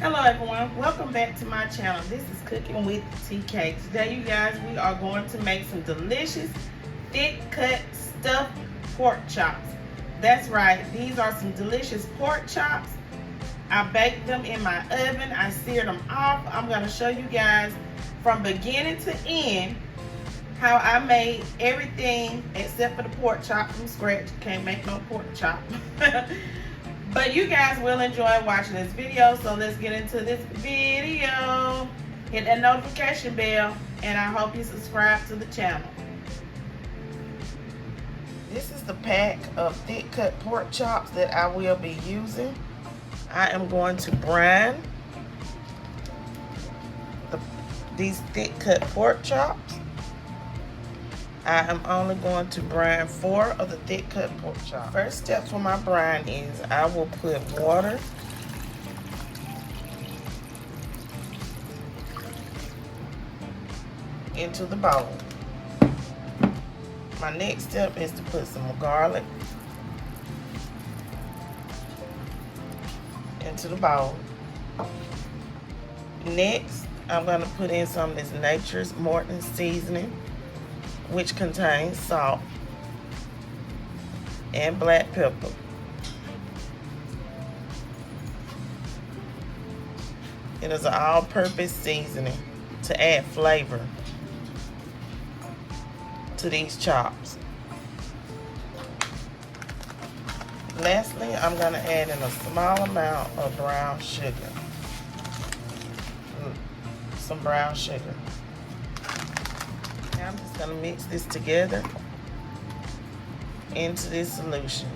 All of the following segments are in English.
Hello everyone, welcome back to my channel. This is Cooking with TK. Today you guys, we are going to make some delicious thick cut stuffed pork chops. That's right, these are some delicious pork chops. I baked them in my oven, I seared them off. I'm going to show you guys from beginning to end how I made everything except for the pork chop from scratch. Can't make no pork chop. But you guys will enjoy watching this video, so let's get into this video. Hit that notification bell, and I hope you subscribe to the channel. This is the pack of thick cut pork chops that I will be using. I am going to brine these thick cut pork chops. I am only going to brine 4 of the thick cut pork chops. First step for my brine is I will put water into the bowl. My next step is to put some garlic into the bowl. Next, I'm going to put in some of this Nature's Morton seasoning, which contains salt and black pepper. It is an all-purpose seasoning to add flavor to these chops. Lastly, I'm going to add in a small amount of brown sugar. Some brown sugar. Now I'm just going to mix this together into this solution.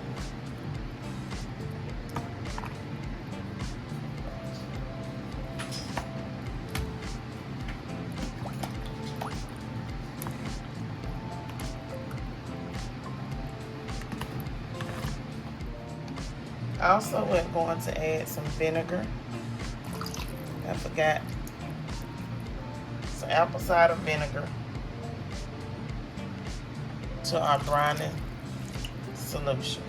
Also, we're going to add some vinegar. I forgot. Some apple cider vinegar to our brining solution.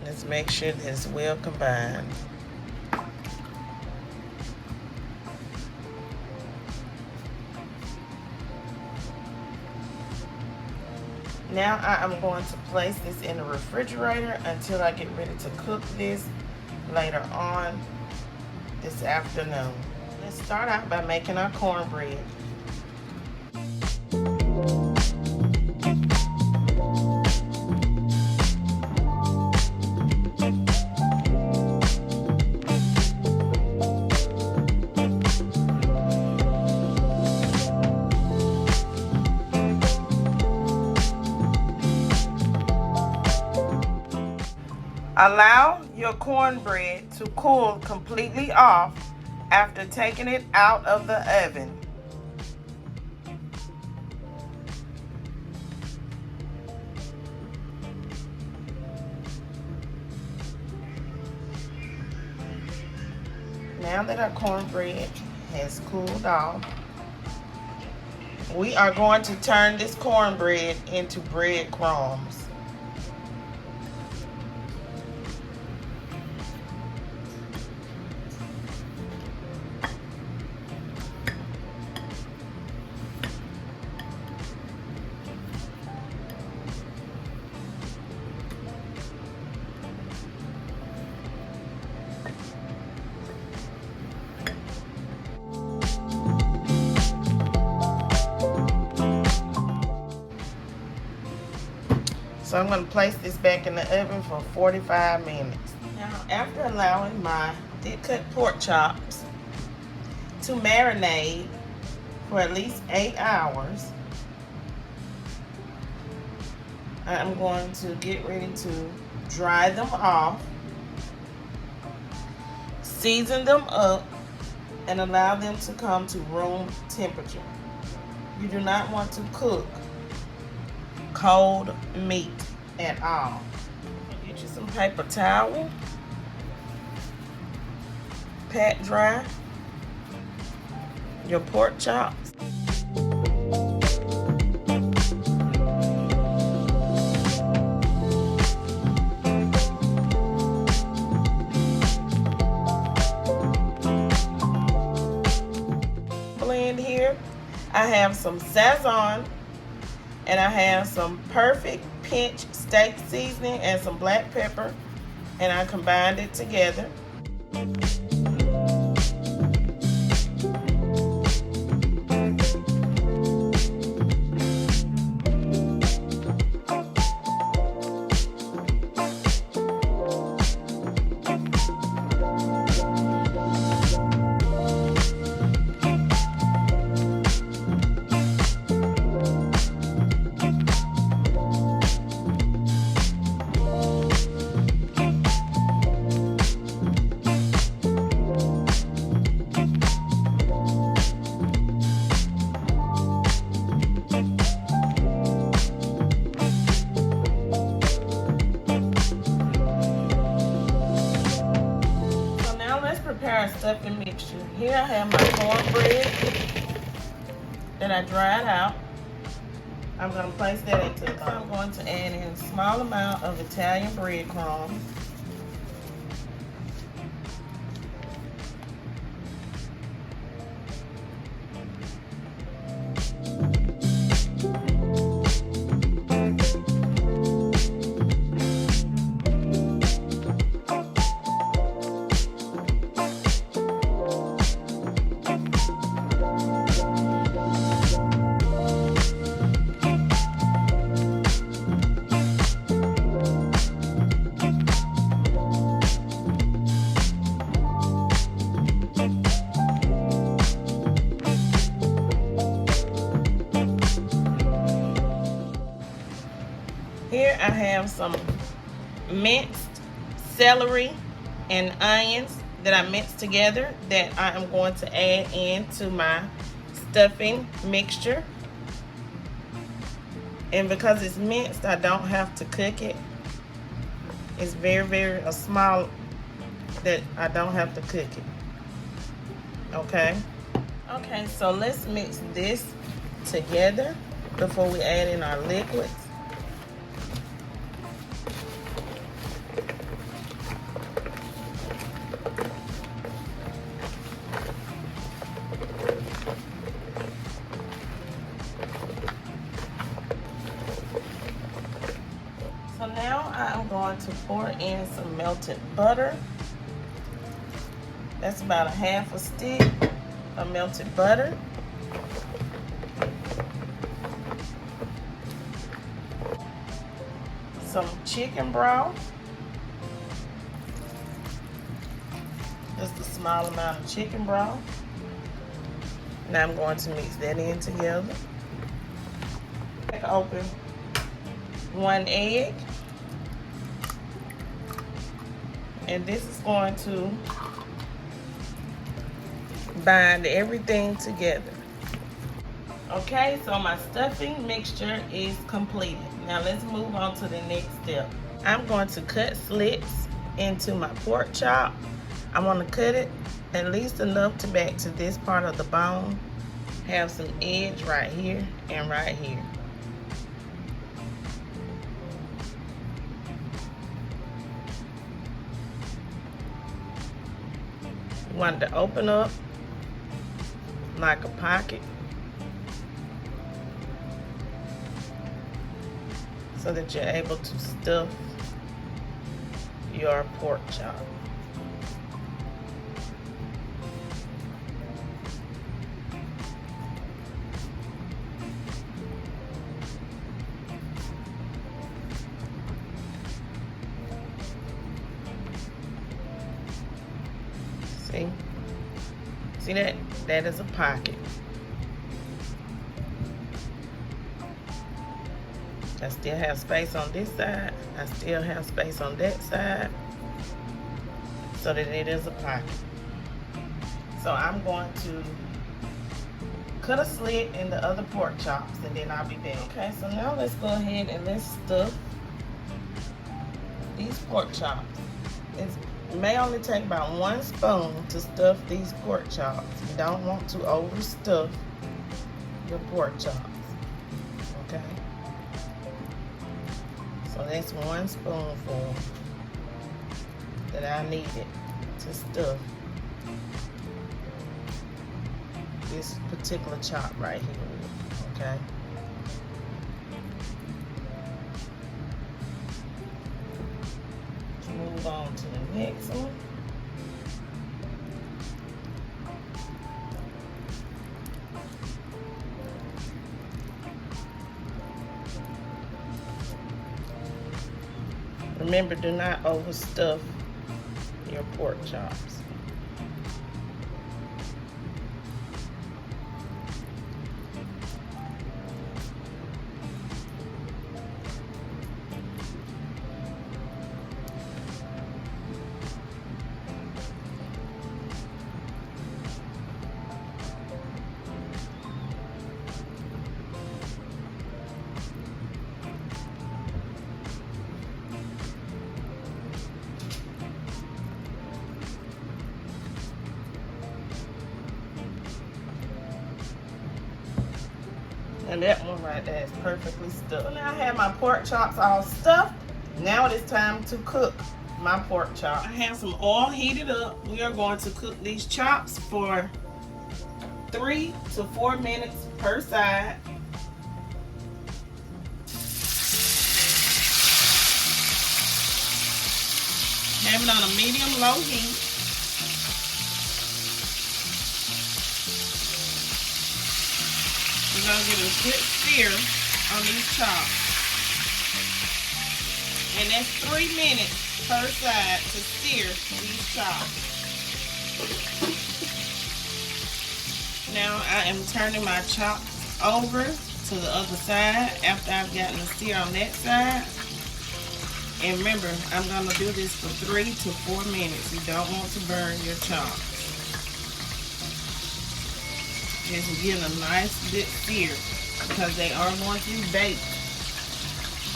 Let's make sure that it's well combined. Now I am going to place this in the refrigerator until I get ready to cook this later on this afternoon. Let's start out by making our cornbread. Allow your cornbread to cool completely off after taking it out of the oven. Now that our cornbread has cooled off, we are going to turn this cornbread into breadcrumbs. So I'm going to place this back in the oven for 45 minutes. Now, after allowing my thick cut pork chops to marinate for at least 8 hours, I'm going to get ready to dry them off, season them up, and allow them to come to room temperature. You do not want to cook cold meat at all. Get you some paper towel, pat dry your pork chops. I have some Sazon, and I have some Perfect Pinch steak seasoning and some black pepper, and I combined it together. Prepare a stuffing mixture. Here I have my cornbread that I dried out. I'm going to place that into the bowl. I'm going to add in a small amount of Italian breadcrumbs. Here I have some minced celery and onions that I mixed together that I am going to add into my stuffing mixture. And because it's minced, I don't have to cook it. It's very small that I don't have to cook it. Okay? Okay, so let's mix this together before we add in our liquids. So now I'm going to pour in some melted butter. That's about a half a stick of melted butter. Some chicken broth. Just a small amount of chicken broth. Now I'm going to mix that in together. Open 1 egg. And this is going to bind everything together. Okay, so my stuffing mixture is completed. Now let's move on to the next step. I'm going to cut slits into my pork chop. I want to cut it at least enough to back to this part of the bone. Have some edge right here and right here. Want to open up like a pocket so that you're able to stuff your pork chop. See that? That is a pocket. I still have space on this side. I still have space on that side, so that it is a pocket. So I'm going to cut a slit in the other pork chops, and then I'll be back. Okay, so now let's go ahead and let's stuff these pork chops. It may only take about 1 spoon to stuff these pork chops. You don't want to overstuff your pork chops. Okay? So that's 1 spoonful that I needed to stuff this particular chop right here with, okay? Let's move on to the next one. Remember, do not overstuff your pork chops. And that one right there is perfectly stuffed. Now I have my pork chops all stuffed. Now it is time to cook my pork chop. I have some oil heated up. We are going to cook these chops for 3 to 4 minutes per side. Have it on a medium-low heat. We're gonna get a good sear on these chops. And that's 3 minutes per side to sear these chops. Now I am turning my chops over to the other side after I've gotten a sear on that side. And remember, I'm gonna do this for 3 to 4 minutes. You don't want to burn your chops. Just get a nice good sear because they are going to be baked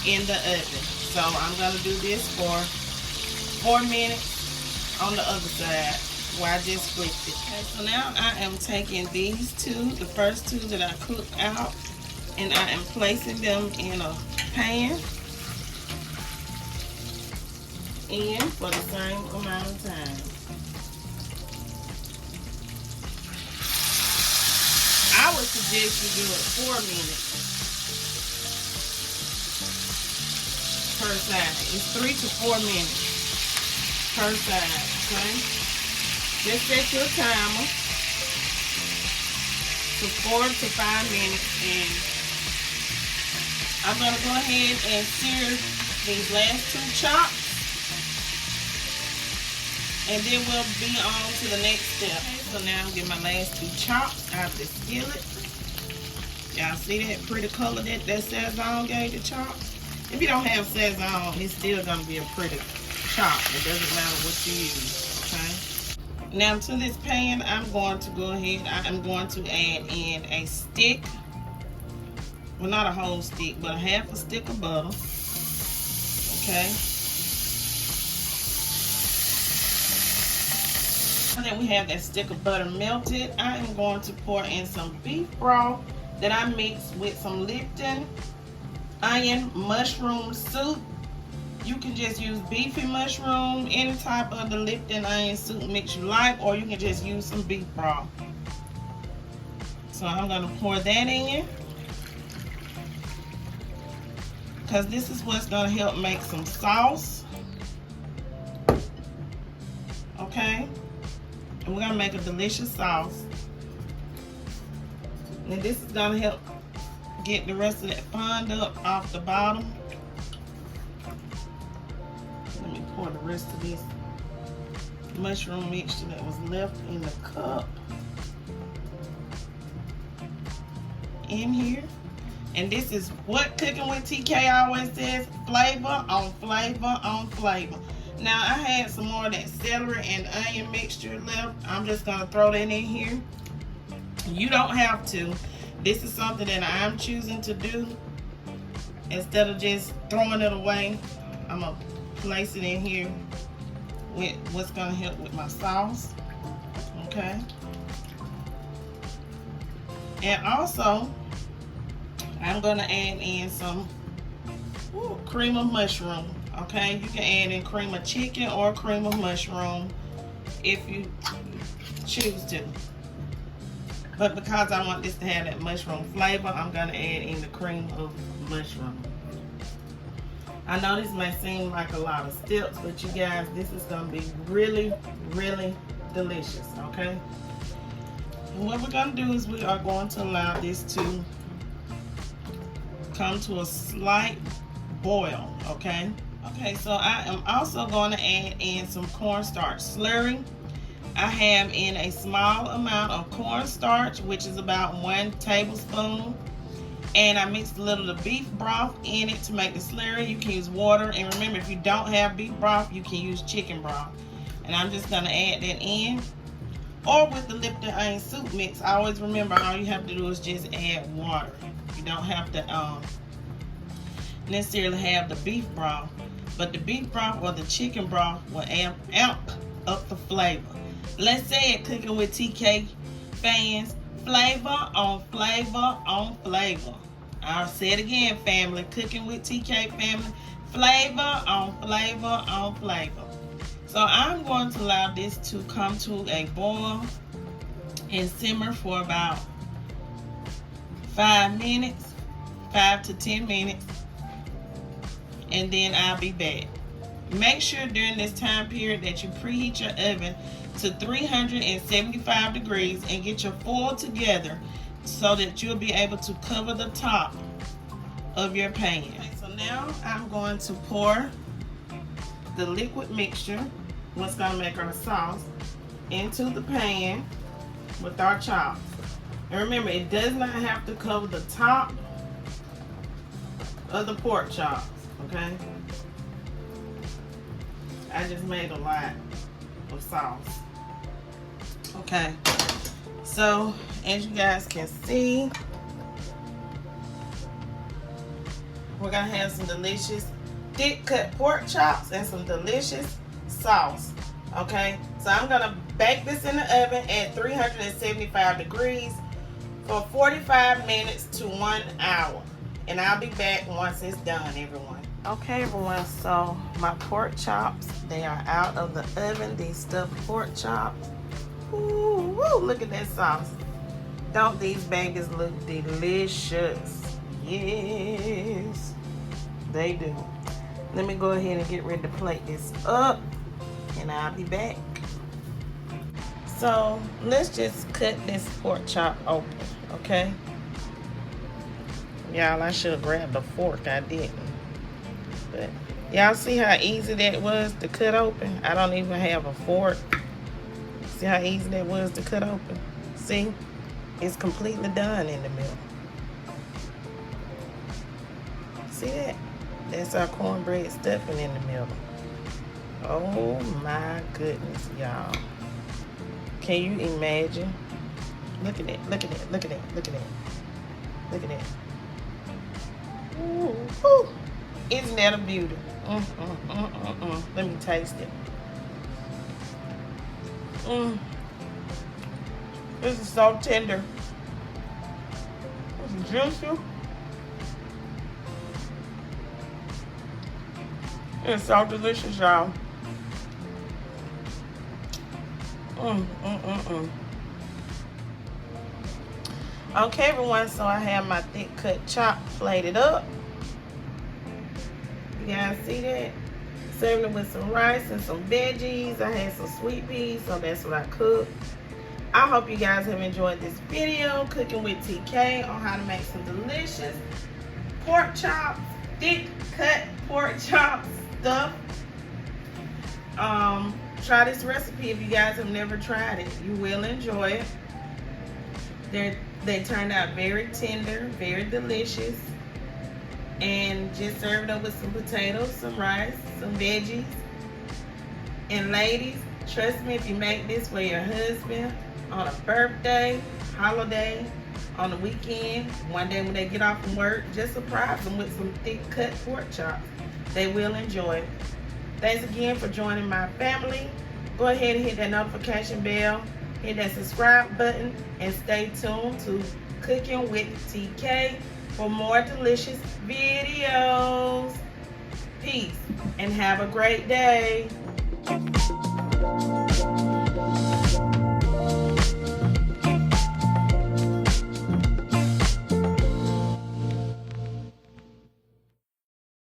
in the oven. So I'm going to do this for 4 minutes on the other side while I just flipped it. Okay, so now I am taking these two, the first two that I cooked out, and I am placing them in a pan and for the same amount of time. I would suggest you do it 4 minutes per side. It's 3 to 4 minutes per side, okay? Just set your timer to 4 to 5 minutes, and I'm gonna go ahead and sear these last 2 chops, and then we'll be on to the next step. Okay, so now I'm getting my last 2 chops out of the skillet. Y'all see that pretty color that Sazon gave the chops? If you don't have Sazon, it's still gonna be a pretty chop. It doesn't matter what you use, okay? Now to this pan, I'm going to go ahead, I'm going to add in a stick, well not a whole stick, but a half a stick of butter, okay? And then we have that stick of butter melted. I am going to pour in some beef broth that I mixed with some Lipton onion mushroom soup. You can just use beefy mushroom, any type of the Lipton onion soup mix you like, or you can just use some beef broth. So I'm gonna pour that in, because this is what's gonna help make some sauce, okay? And we're gonna make a delicious sauce. And this is gonna help get the rest of that fond up off the bottom. Let me pour the rest of this mushroom mixture that was left in the cup in here. And this is what Cooking with TK always says, flavor on flavor on flavor. Now I had some more of that celery and onion mixture left. I'm just gonna throw that in here. You don't have to. This is something that I'm choosing to do. Instead of just throwing it away, I'm gonna place it in here with what's gonna help with my sauce, okay? And also, I'm gonna add in some cream of mushroom, okay? You can add in cream of chicken or cream of mushroom if you choose to. But because I want this to have that mushroom flavor, I'm gonna add in the cream of mushroom. I know this may seem like a lot of steps, but you guys, this is gonna be really, really delicious, okay? And what we're gonna do is we are going to allow this to come to a slight boil, okay? Okay, so I am also going to add in some cornstarch slurry. I have in a small amount of cornstarch, which is about 1 tablespoon. And I mixed a little of the beef broth in it to make the slurry. You can use water. And remember, if you don't have beef broth, you can use chicken broth. And I'm just going to add that in. Or with the Lipton onion soup mix, I always remember all you have to do is just add water. You don't have to necessarily have the beef broth. But the beef broth or the chicken broth will amp up the flavor. Let's say it, Cooking with TK fans, flavor on flavor on flavor. I'll say it again, family. Cooking with TK family, flavor on flavor on flavor. So I'm going to allow this to come to a boil and simmer for about 5 minutes, 5 to 10 minutes, and then I'll be back. Make sure during this time period that you preheat your oven to 375 degrees and get your foil together so that you'll be able to cover the top of your pan. Okay, so now I'm going to pour the liquid mixture, what's going to make our sauce, into the pan with our chops. And remember, it does not have to cover the top of the pork chops, okay? I just made a lot of sauce. Okay, so as you guys can see, we're gonna have some delicious thick cut pork chops and some delicious sauce. Okay, so I'm gonna bake this in the oven at 375 degrees for 45 minutes to 1 hour, and I'll be back once it's done, everyone. Okay, everyone, so my pork chops, they are out of the oven. These stuffed pork chops. Ooh, woo, look at that sauce. Don't these babies look delicious? Yes, they do. Let me go ahead and get ready to plate this up, and I'll be back. So let's just cut this pork chop open, okay? Y'all, I should have grabbed a fork. I didn't. But y'all see how easy that was to cut open? I don't even have a fork. See how easy that was to cut open? See? It's completely done in the middle. See that? That's our cornbread stuffing in the middle. Oh my goodness, y'all. Can you imagine? Look at that, look at that, look at that, look at that. Look at that. Ooh, ooh. Isn't that a beauty? Let me taste it. This is so tender. It's juicy. It's so delicious, y'all. Okay, everyone, so I have my thick cut chop plated up. You guys see that? Serving it with some rice and some veggies. I had some sweet peas, so that's what I cooked. I hope you guys have enjoyed this video, Cooking with TK, on how to make some delicious pork chops, thick cut pork chops stuff. Try this recipe if you guys have never tried it. You will enjoy it. They turned out very tender, very delicious. And just serve it up with some potatoes, some rice, some veggies. And ladies, trust me, if you make this for your husband on a birthday, holiday, on the weekend, one day when they get off from work, just surprise them with some thick cut pork chops. They will enjoy it. Thanks again for joining my family. Go ahead and hit that notification bell, hit that subscribe button, and stay tuned to Cooking with TK for more delicious videos. Peace and have a great day.